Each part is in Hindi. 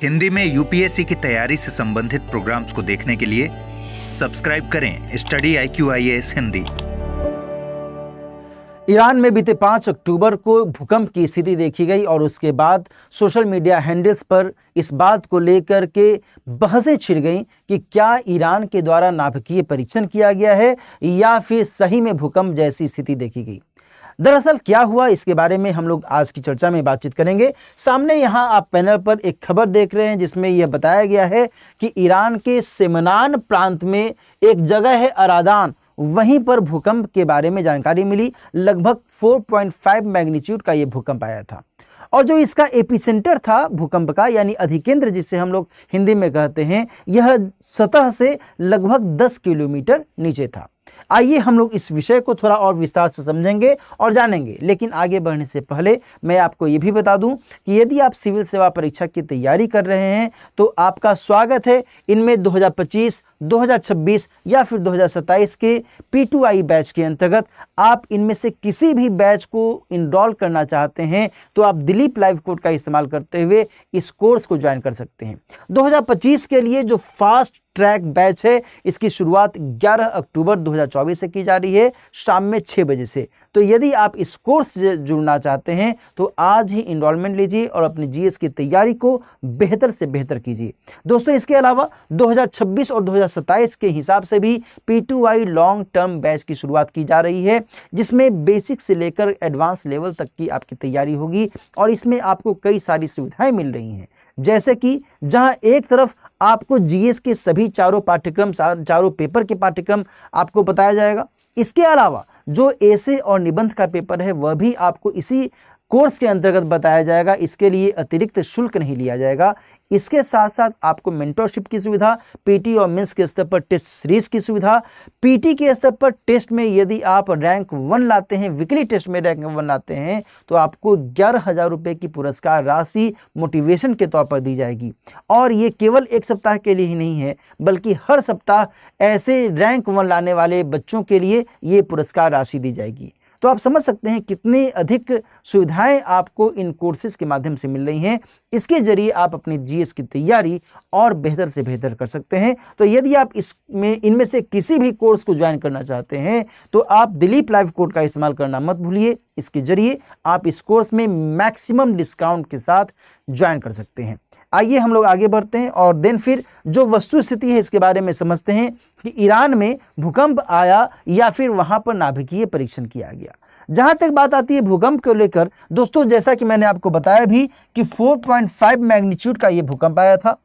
हिंदी में यूपीएससी की तैयारी से संबंधित प्रोग्राम्स को देखने के लिए सब्सक्राइब करें स्टडी IQIAS हिंदी। ईरान में बीते 5 अक्टूबर को भूकंप की स्थिति देखी गई और उसके बाद सोशल मीडिया हैंडल्स पर इस बात को लेकर के बहसें छिड़ गईं कि क्या ईरान के द्वारा नाभिकीय परीक्षण किया गया है या फिर सही में भूकंप जैसी स्थिति देखी गई। दरअसल क्या हुआ, इसके बारे में हम लोग आज की चर्चा में बातचीत करेंगे। सामने यहाँ आप पैनल पर एक खबर देख रहे हैं जिसमें यह बताया गया है कि ईरान के सेमनान प्रांत में एक जगह है अरादान, वहीं पर भूकंप के बारे में जानकारी मिली। लगभग 4.5 मैग्नीट्यूड का ये भूकंप आया था और जो इसका एपिसेंटर था भूकंप का, यानी अधिकेंद्र जिसे हम लोग हिंदी में कहते हैं, यह सतह से लगभग 10 किलोमीटर नीचे था। आइए हम लोग इस विषय को थोड़ा और विस्तार से समझेंगे और जानेंगे, लेकिन आगे बढ़ने से पहले मैं आपको ये भी बता दूं कि यदि आप सिविल सेवा परीक्षा की तैयारी कर रहे हैं तो आपका स्वागत है। इनमें 2025, 2026 या फिर 2027 के P2I बैच के अंतर्गत आप इनमें से किसी भी बैच को इनरोल करना चाहते हैं तो आप दिलीप लाइव कोड का इस्तेमाल करते हुए इस कोर्स को ज्वाइन कर सकते हैं। 2025 के लिए जो फास्ट ट्रैक बैच है, इसकी शुरुआत 11 अक्टूबर 2024 से की जा रही है, शाम में 6 बजे से। तो यदि आप इस कोर्स से जुड़ना चाहते हैं तो आज ही इनरोलमेंट लीजिए और अपनी जीएस की तैयारी को बेहतर से बेहतर कीजिए। दोस्तों, इसके अलावा 2026 और 2027 के हिसाब से भी P2I लॉन्ग टर्म बैच की शुरुआत की जा रही है, जिसमें बेसिक से लेकर एडवांस लेवल तक की आपकी तैयारी होगी और इसमें आपको कई सारी सुविधाएं मिल रही हैं। जैसे कि जहां एक तरफ आपको जीएस के सभी चारों पेपर के पाठ्यक्रम आपको बताया जाएगा, इसके अलावा जो एसे और निबंध का पेपर है वह भी आपको इसी कोर्स के अंतर्गत बताया जाएगा। इसके लिए अतिरिक्त शुल्क नहीं लिया जाएगा। इसके साथ साथ आपको मेंटरशिप की सुविधा, पीटी और मेंस के स्तर पर टेस्ट सीरीज की सुविधा, पीटी के स्तर पर टेस्ट में यदि आप रैंक 1 लाते हैं, वीकली टेस्ट में रैंक 1 लाते हैं तो आपको 11,000 रुपये की पुरस्कार राशि मोटिवेशन के तौर पर दी जाएगी। और ये केवल एक सप्ताह के लिए ही नहीं है, बल्कि हर सप्ताह ऐसे रैंक 1 लाने वाले बच्चों के लिए ये पुरस्कार राशि दी जाएगी। तो आप समझ सकते हैं कितनी अधिक सुविधाएं आपको इन कोर्सेज के माध्यम से मिल रही हैं। इसके जरिए आप अपनी जीएस की तैयारी और बेहतर से बेहतर कर सकते हैं। तो यदि आप इनमें से किसी भी कोर्स को ज्वाइन करना चाहते हैं तो आप दिलीप लाइव कोड का इस्तेमाल करना मत भूलिए। इसके जरिए आप इस कोर्स में मैक्सिमम डिस्काउंट के साथ ज्वाइन कर सकते हैं। आइए हम लोग आगे बढ़ते हैं और देन फिर जो वस्तु स्थिति है इसके बारे में समझते हैं कि ईरान में भूकंप आया या फिर वहां पर नाभिकीय परीक्षण किया गया। जहां तक बात आती है भूकंप को लेकर, दोस्तों जैसा कि मैंने आपको बताया भी कि 4.5 मैग्नीट्यूड का यह भूकंप आया था।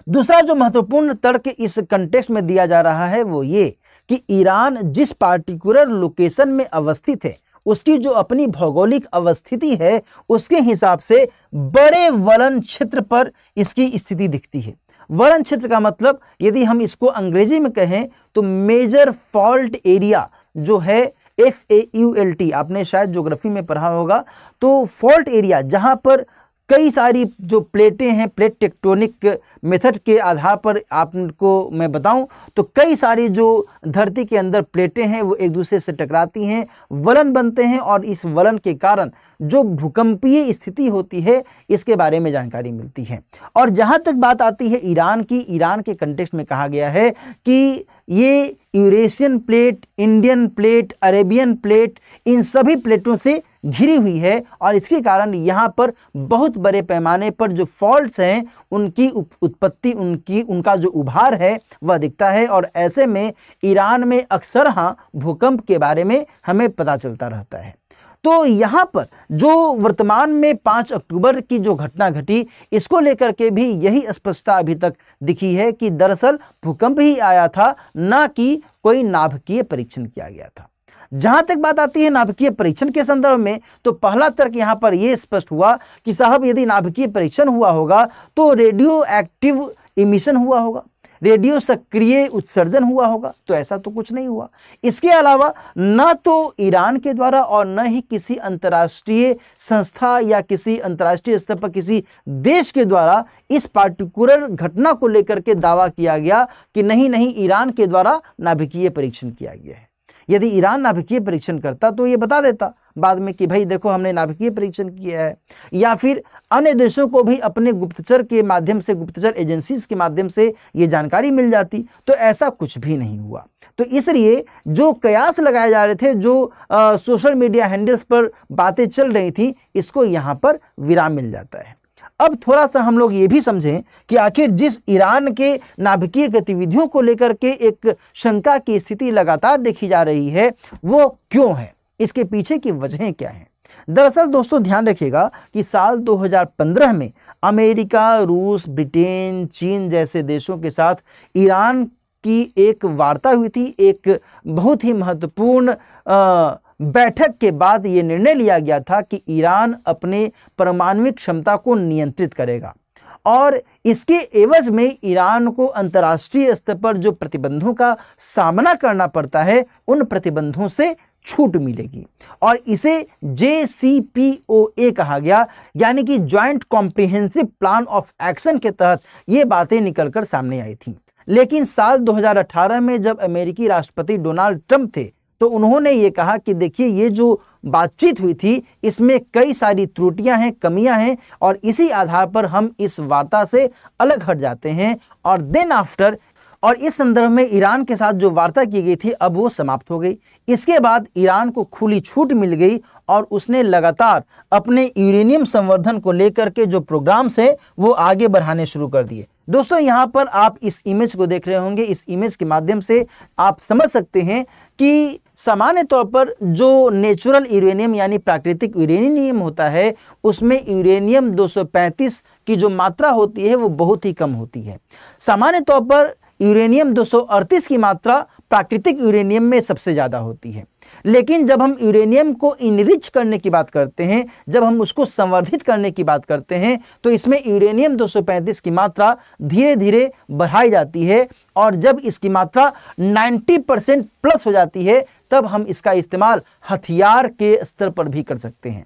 दूसरा जो महत्वपूर्ण तर्क इस कंटेक्स्ट में दिया जा रहा है वो ये कि ईरान जिस पार्टिकुलर लोकेशन में अवस्थित है उसकी जो अपनी भौगोलिक अवस्थिति है उसके हिसाब से बड़े वलन क्षेत्र पर इसकी स्थिति दिखती है। वलन क्षेत्र का मतलब यदि हम इसको अंग्रेजी में कहें तो मेजर फॉल्ट एरिया जो है FAULT, आपने शायद ज्योग्राफी में पढ़ा होगा। तो फॉल्ट एरिया जहां पर कई सारी जो प्लेटें हैं, प्लेट टेक्टोनिक मेथड के आधार पर आपको मैं बताऊं तो कई सारी जो धरती के अंदर प्लेटें हैं वो एक दूसरे से टकराती हैं, वलन बनते हैं और इस वलन के कारण जो भूकंपीय स्थिति होती है इसके बारे में जानकारी मिलती है। और जहां तक बात आती है ईरान की, ईरान के कंटेक्स्ट में कहा गया है कि ये Eurasian plate, Indian plate, Arabian plate, इन सभी प्लेटों से घिरी हुई है और इसके कारण यहाँ पर बहुत बड़े पैमाने पर जो फॉल्ट्स हैं उनकी उत्पत्ति, उनका जो उभार है वह दिखता है। और ऐसे में ईरान में अक्सर भूकंप के बारे में हमें पता चलता रहता है। तो यहाँ पर जो वर्तमान में 5 अक्टूबर की जो घटना घटी, इसको लेकर के भी यही स्पष्टता अभी तक दिखी है कि दरअसल भूकंप ही आया था, ना कि कोई नाभिकीय परीक्षण किया गया था। जहां तक बात आती है नाभिकीय परीक्षण के संदर्भ में तो पहला तर्क यहां पर यह स्पष्ट हुआ कि साहब यदि नाभिकीय परीक्षण हुआ होगा तो रेडियो एक्टिव इमिशन हुआ होगा, रेडियो सक्रिय उत्सर्जन हुआ होगा। तो ऐसा तो कुछ नहीं हुआ। इसके अलावा न तो ईरान के द्वारा और न ही किसी अंतर्राष्ट्रीय संस्था या किसी अंतर्राष्ट्रीय स्तर पर किसी देश के द्वारा इस पार्टिकुलर घटना को लेकर के दावा किया गया कि नहीं ईरान के द्वारा नाभिकीय परीक्षण किया गया है। यदि ईरान नाभिकीय परीक्षण करता तो ये बता देता, बाद में कि भाई देखो हमने नाभिकीय परीक्षण किया है, या फिर अन्य देशों को भी अपने गुप्तचर के माध्यम से, गुप्तचर एजेंसीज के माध्यम से ये जानकारी मिल जाती। तो ऐसा कुछ भी नहीं हुआ। तो इसलिए जो कयास लगाए जा रहे थे, जो सोशल मीडिया हैंडल्स पर बातें चल रही थी, इसको यहाँ पर विराम मिल जाता है। अब थोड़ा सा हम लोग ये भी समझें कि आखिर जिस ईरान के नाभिकीय गतिविधियों को लेकर के एक शंका की स्थिति लगातार देखी जा रही है, वो क्यों है, इसके पीछे की वजहें क्या हैं। दरअसल दोस्तों ध्यान रखिएगा कि साल 2015 में अमेरिका, रूस, ब्रिटेन, चीन जैसे देशों के साथ ईरान की एक वार्ता हुई थी। एक बहुत ही महत्वपूर्ण बैठक के बाद ये निर्णय लिया गया था कि ईरान अपने परमाणुविक क्षमता को नियंत्रित करेगा और इसके एवज में ईरान को अंतर्राष्ट्रीय स्तर पर जो प्रतिबंधों का सामना करना पड़ता है, उन प्रतिबंधों से छूट मिलेगी और इसे JCPOA कहा गया, यानी कि joint comprehensive plan of action के तहत ये बातें निकलकर सामने आई थी। लेकिन साल 2018 में जब अमेरिकी राष्ट्रपति डोनाल्ड ट्रंप थे, तो उन्होंने ये कहा कि देखिए ये जो बातचीत हुई थी इसमें कई सारी त्रुटियां हैं, कमियां हैं और इसी आधार पर हम इस वार्ता से अलग हट जाते हैं। और देन आफ्टर, और इस संदर्भ में ईरान के साथ जो वार्ता की गई थी अब वो समाप्त हो गई। इसके बाद ईरान को खुली छूट मिल गई और उसने लगातार अपने यूरेनियम संवर्धन को लेकर के जो प्रोग्राम्स है वो आगे बढ़ाने शुरू कर दिए। दोस्तों यहाँ पर आप इस इमेज को देख रहे होंगे। इस इमेज के माध्यम से आप समझ सकते हैं कि सामान्य तौर पर जो नेचुरल यूरेनियम यानी प्राकृतिक यूरेनियम होता है, उसमें यूरेनियम 235 की जो मात्रा होती है वो बहुत ही कम होती है। सामान्य तौर पर यूरेनियम 238 की मात्रा प्राकृतिक यूरेनियम में सबसे ज़्यादा होती है। लेकिन जब हम यूरेनियम को इनरिच करने की बात करते हैं, जब हम उसको संवर्धित करने की बात करते हैं, तो इसमें यूरेनियम 235 की मात्रा धीरे धीरे बढ़ाई जाती है और जब इसकी मात्रा 90% प्लस हो जाती है, तब हम इसका इस्तेमाल हथियार के स्तर पर भी कर सकते हैं।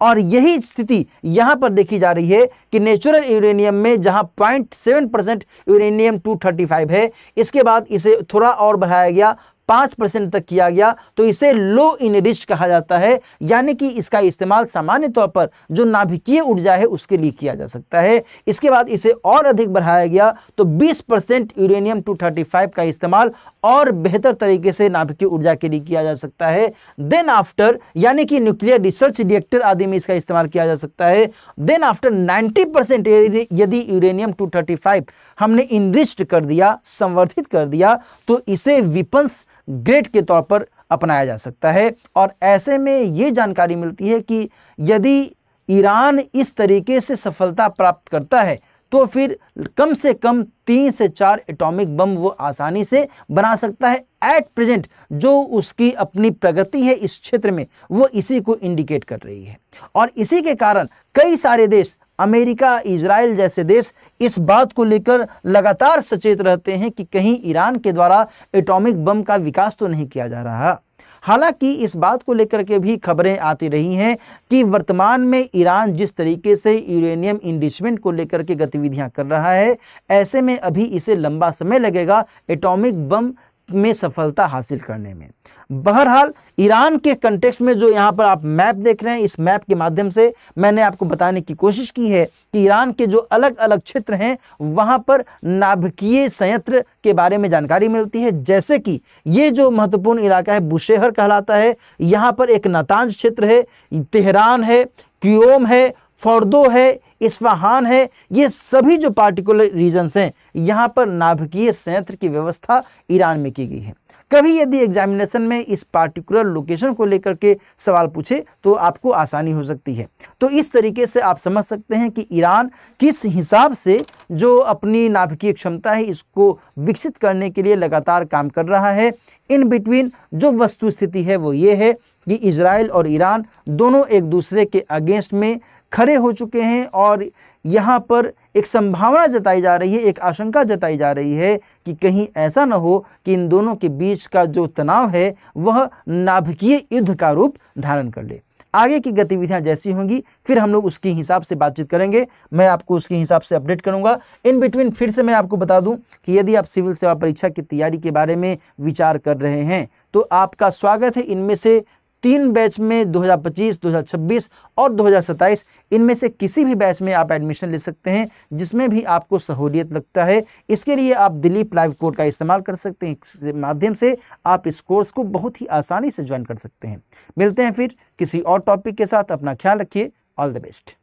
और यही स्थिति यहाँ पर देखी जा रही है कि नेचुरल यूरेनियम में जहाँ 0.7% यूरेनियम 235 है, इसके बाद इसे थोड़ा और बढ़ाया गया, 5% तक किया गया, तो इसे लो इनरिच्ड कहा जाता है, यानी कि इसका इस्तेमाल सामान्य तौर पर जो नाभिकीय ऊर्जा है उसके लिए किया जा सकता है। इसके बाद इसे और अधिक बढ़ाया गया तो 20% यूरेनियम 235 का इस्तेमाल और बेहतर तरीके से नाभिकीय ऊर्जा के लिए किया जा सकता है। देन आफ्टर, यानी कि न्यूक्लियर रिसर्च रिएक्टर आदि में इसका इस्तेमाल किया जा सकता है। देन आफ्टर 90% यदि यूरेनियम 235 हमने इनरिच्ड कर दिया, संवर्धित कर दिया, तो इसे वेपन्स ग्रेड के तौर पर अपनाया जा सकता है। और ऐसे में ये जानकारी मिलती है कि यदि ईरान इस तरीके से सफलता प्राप्त करता है तो फिर कम से कम 3 से 4 एटॉमिक बम वो आसानी से बना सकता है। एट प्रेजेंट जो उसकी अपनी प्रगति है इस क्षेत्र में, वो इसी को इंडिकेट कर रही है। और इसी के कारण कई सारे देश, अमेरिका, इजराइल जैसे देश इस बात को लेकर लगातार सचेत रहते हैं कि कहीं ईरान के द्वारा एटॉमिक बम का विकास तो नहीं किया जा रहा। हालांकि इस बात को लेकर के भी खबरें आती रही हैं कि वर्तमान में ईरान जिस तरीके से यूरेनियम इनरिचमेंट को लेकर के गतिविधियां कर रहा है, ऐसे में अभी इसे लंबा समय लगेगा एटॉमिक बम में सफलता हासिल करने में। बहरहाल ईरान के कंटेक्स्ट में जो यहाँ पर आप मैप देख रहे हैं, इस मैप के माध्यम से मैंने आपको बताने की कोशिश की है कि ईरान के जो अलग अलग क्षेत्र हैं वहाँ पर नाभिकीय संयंत्र के बारे में जानकारी मिलती है। जैसे कि ये जो महत्वपूर्ण इलाका है बुशेहर कहलाता है, यहाँ पर एक नातांज क्षेत्र है, तेहरान है, क्योम है, फॉर्दो है, इस्फहान है, ये सभी जो पार्टिकुलर रीजन्स हैं यहाँ पर नाभिकीय संयंत्र की व्यवस्था ईरान में की गई है। कभी यदि एग्जामिनेशन में इस पार्टिकुलर लोकेशन को लेकर के सवाल पूछे तो आपको आसानी हो सकती है। तो इस तरीके से आप समझ सकते हैं कि ईरान किस हिसाब से जो अपनी नाभिकीय क्षमता है इसको विकसित करने के लिए लगातार काम कर रहा है। इन बिटवीन जो वस्तु स्थिति है वो ये है कि इजराइल और ईरान दोनों एक दूसरे के अगेंस्ट में खड़े हो चुके हैं और यहाँ पर एक संभावना जताई जा रही है, एक आशंका जताई जा रही है कि कहीं ऐसा न हो कि इन दोनों के बीच का जो तनाव है वह नाभिकीय युद्ध का रूप धारण कर ले। आगे की गतिविधियां जैसी होंगी फिर हम लोग उसके हिसाब से बातचीत करेंगे, मैं आपको उसके हिसाब से अपडेट करूंगा। इन बिटवीन फिर से मैं आपको बता दूं कि यदि आप सिविल सेवा परीक्षा की तैयारी के बारे में विचार कर रहे हैं तो आपका स्वागत है। इनमें से 3 बैच में 2025, 2026 और 2027 इनमें से किसी भी बैच में आप एडमिशन ले सकते हैं जिसमें भी आपको सहूलियत लगता है। इसके लिए आप दिलीप लाइव कोड का इस्तेमाल कर सकते हैं। इसके माध्यम से आप इस कोर्स को बहुत ही आसानी से ज्वाइन कर सकते हैं। मिलते हैं फिर किसी और टॉपिक के साथ। अपना ख्याल रखिए। All the best.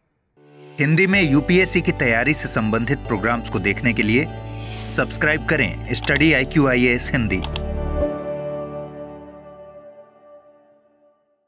हिंदी में यूपीएससी की तैयारी से संबंधित प्रोग्राम्स को देखने के लिए सब्सक्राइब करें स्टडी IQ IAS हिंदी।